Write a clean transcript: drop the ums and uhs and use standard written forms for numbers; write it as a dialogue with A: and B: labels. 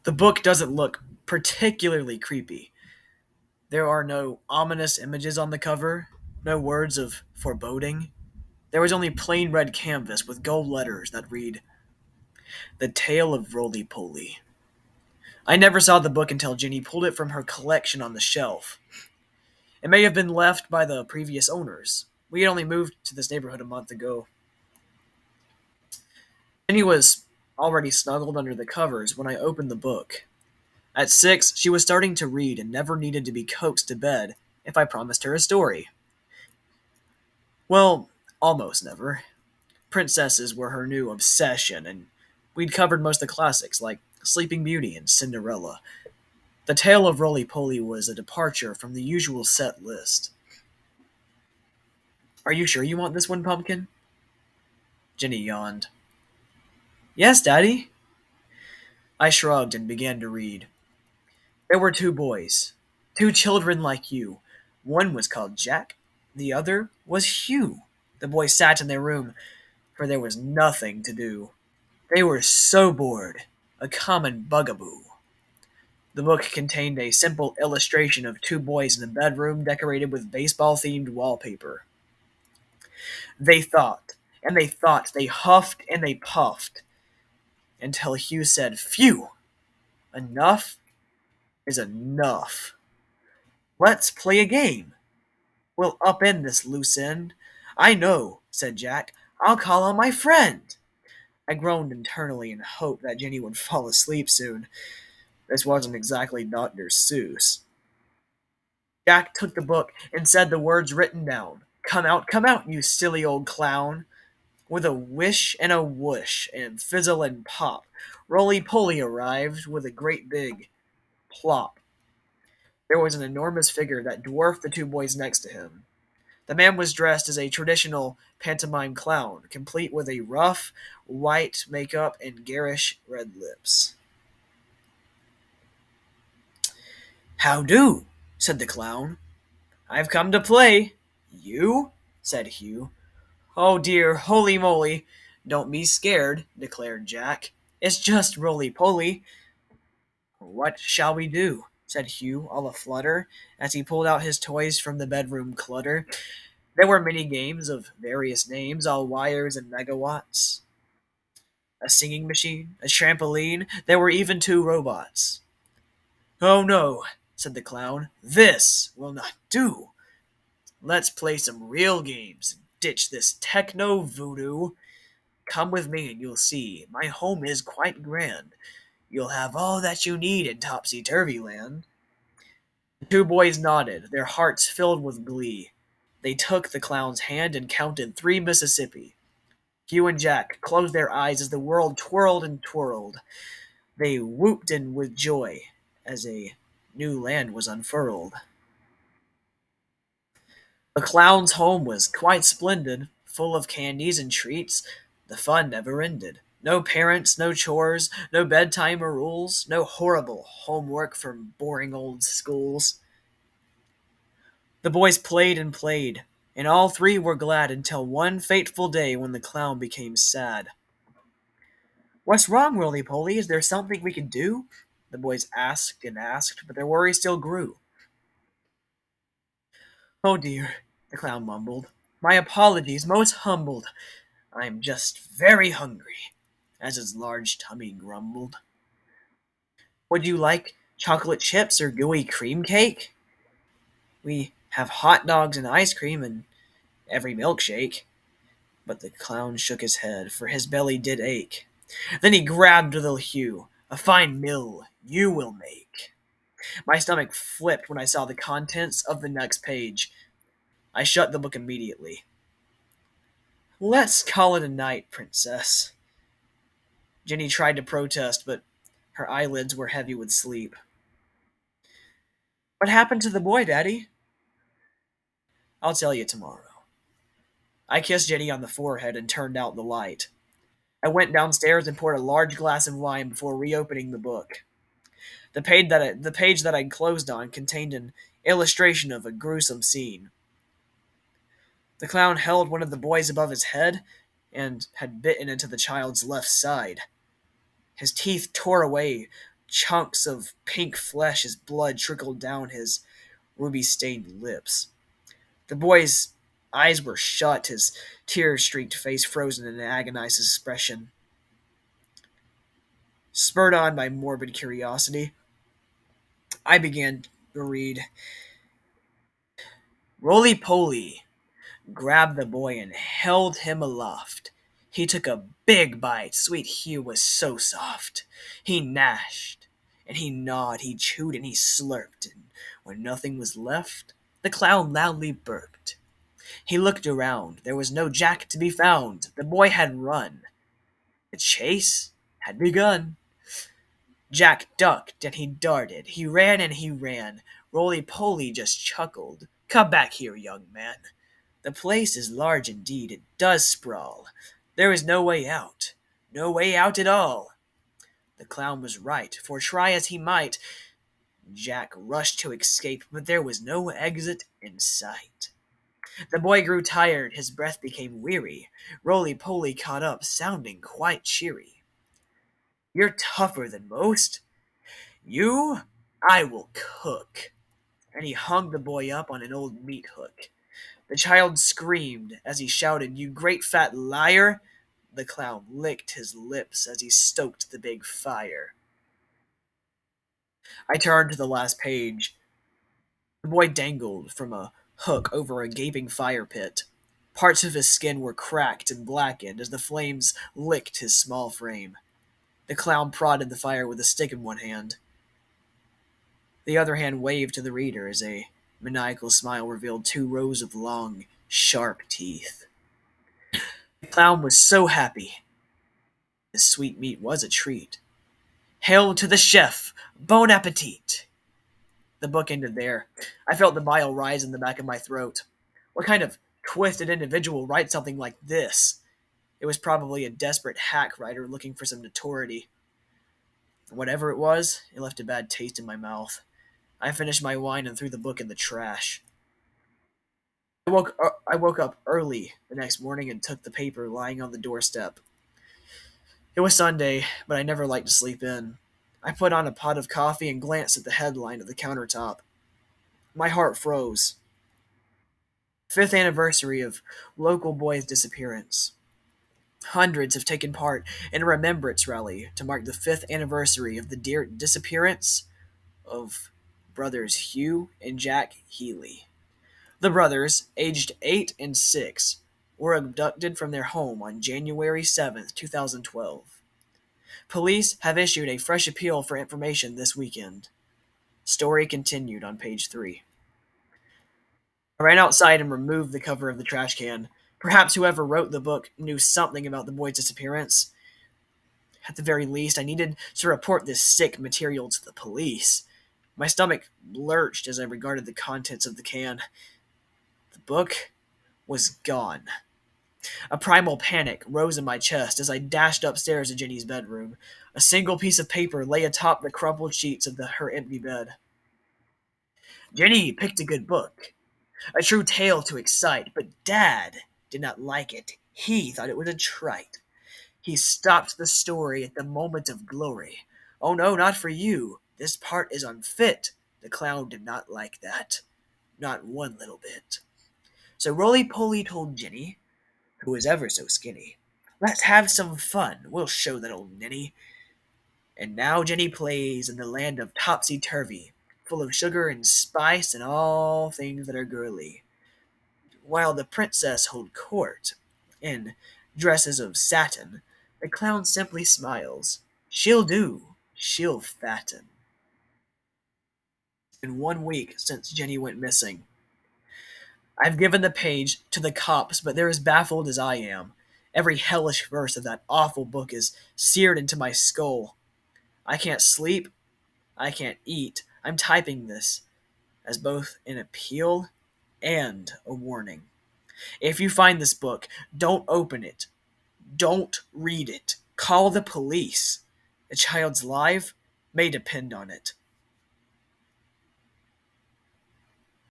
A: The book doesn't look particularly creepy. There are no ominous images on the cover, no words of foreboding. There was only plain red canvas with gold letters that read, The Tale of Roly Poly. I never saw the book until Jenny pulled it from her collection on the shelf. It may have been left by the previous owners. We had only moved to this neighborhood a month ago. Jenny was already snuggled under the covers when I opened the book. At 6, she was starting to read and never needed to be coaxed to bed if I promised her a story. Well, almost never. Princesses were her new obsession, and we'd covered most of the classics like Sleeping Beauty and Cinderella. The Tale of Roly Poly was a departure from the usual set list. Are you sure you want this one, Pumpkin? Jenny yawned. Yes, Daddy. I shrugged and began to read. There were two boys, two children like you. One was called Jack, the other was Hugh. The boys sat in their room, for there was nothing to do. They were so bored, a common bugaboo. The book contained a simple illustration of two boys in a bedroom decorated with baseball-themed wallpaper. They thought, and they thought, they huffed and they puffed, until Hugh said, Phew! Enough is enough. Let's play a game. We'll upend this loose end. I know, said Jack. I'll call on my friend. I groaned internally in hope that Jenny would fall asleep soon. This wasn't exactly Dr. Seuss. Jack took the book and said the words written down. Come out, you silly old clown. With a wish and a whoosh and fizzle and pop, Roly Poly arrived with a great big plop. There was an enormous figure that dwarfed the two boys next to him. The man was dressed as a traditional pantomime clown, complete with a rough, white makeup and garish red lips. How do? Said the clown. I've come to play. You? Said Hugh. Oh dear, holy moly. Don't be scared, declared Jack. It's just Roly Poly. What shall we do? Said Hugh, all aflutter, as he pulled out his toys from the bedroom clutter. There were many games of various names, all wires and megawatts. A singing machine, a trampoline, there were even two robots. Oh no, said the clown. This will not do. Let's play some real games and ditch this techno voodoo. Come with me and you'll see. My home is quite grand. You'll have all that you need in Topsy-Turvy Land. The two boys nodded, their hearts filled with glee. They took the clown's hand and counted 3 Mississippi. Hugh and Jack closed their eyes as the world twirled and twirled. They whooped in with joy as a new land was unfurled. The clown's home was quite splendid, full of candies and treats. The fun never ended. No parents, no chores, no bedtime or rules, no horrible homework from boring old schools. The boys played and played, and all 3 were glad until one fateful day when the clown became sad. What's wrong, Roly Poly? Is there something we can do? The boys asked and asked, but their worry still grew. Oh dear, the clown mumbled. My apologies, most humbled. I'm just very hungry, as his large tummy grumbled. Would you like chocolate chips or gooey cream cake? We have hot dogs and ice cream and every milkshake. But the clown shook his head, for his belly did ache. Then he grabbed little Hugh. A fine meal you will make. My stomach flipped when I saw the contents of the next page. I shut the book immediately. Let's call it a night, Princess. Jenny tried to protest, but her eyelids were heavy with sleep. What happened to the boy, Daddy? I'll tell you tomorrow. I kissed Jenny on the forehead and turned out the light. I went downstairs and poured a large glass of wine before reopening the book. The page that I'd closed on contained an illustration of a gruesome scene. The clown held one of the boys above his head and had bitten into the child's left side. His teeth tore away, chunks of pink flesh as blood trickled down his ruby-stained lips. The boy's eyes were shut, his tear-streaked face frozen in an agonized expression. Spurred on by morbid curiosity, I began to read. Roly Poly grabbed the boy and held him aloft. He took a big bite. Sweet Hugh was so soft. He gnashed, and he gnawed, he chewed, and he slurped, and when nothing was left, the clown loudly burped. He looked around. There was no Jack to be found. The boy had run. The chase had begun. Jack ducked and he darted. He ran and he ran. Roly Poly just chuckled. Come back here, young man. The place is large indeed. It does sprawl. There is no way out. No way out at all. The clown was right, for try as he might, Jack rushed to escape, but there was no exit in sight. The boy grew tired. His breath became weary. Roly Poly caught up, sounding quite cheery. You're tougher than most. You, I will cook. And he hung the boy up on an old meat hook. The child screamed as he shouted, You great fat liar! The clown licked his lips as he stoked the big fire. I turned to the last page. The boy dangled from a hook over a gaping fire pit. Parts of his skin were cracked and blackened as the flames licked his small frame. The clown prodded the fire with a stick in one hand. The other hand waved to the reader as a maniacal smile revealed 2 rows of long, sharp teeth. The clown was so happy. His sweet meat was a treat. Hail to the chef! Bon appetit! The book ended there. I felt the bile rise in the back of my throat. What kind of twisted individual writes something like this? It was probably a desperate hack writer looking for some notoriety. Whatever it was, it left a bad taste in my mouth. I finished my wine and threw the book in the trash. I woke up early the next morning and took the paper lying on the doorstep. It was Sunday, but I never liked to sleep in. I put on a pot of coffee and glanced at the headline of the countertop. My heart froze. 5th anniversary of local boy's disappearance. Hundreds have taken part in a remembrance rally to mark the 5th anniversary of the disappearance of brothers Hugh and Jack Healy. The brothers, aged 8 and 6, were abducted from their home on January 7th, 2012. Police have issued a fresh appeal for information this weekend. Story continued on page 3. I ran outside and removed the cover of the trash can. Perhaps whoever wrote the book knew something about the boy's disappearance. At the very least, I needed to report this sick material to the police. My stomach lurched as I regarded the contents of the can. The book was gone. A primal panic rose in my chest as I dashed upstairs to Jenny's bedroom. A single piece of paper lay atop the crumpled sheets of her empty bed. Jenny picked a good book. A true tale to excite, but Dad did not like it. He thought it was a trite. He stopped the story at the moment of glory. Oh no, not for you. This part is unfit. The clown did not like that. Not one little bit. So Roly Poly told Jenny, who was ever so skinny, let's have some fun. We'll show that old ninny. And now Jenny plays in the land of topsy-turvy, full of sugar and spice and all things that are girly. While the princess hold court in dresses of satin, the clown simply smiles. She'll do. She'll fatten. It's been 1 week since Jenny went missing. I've given the page to the cops, but they're as baffled as I am. Every hellish verse of that awful book is seared into my skull. I can't sleep. I can't eat. I'm typing this as both an appeal and a warning. If you find this book, don't open it. Don't read it. Call the police. A child's life may depend on it.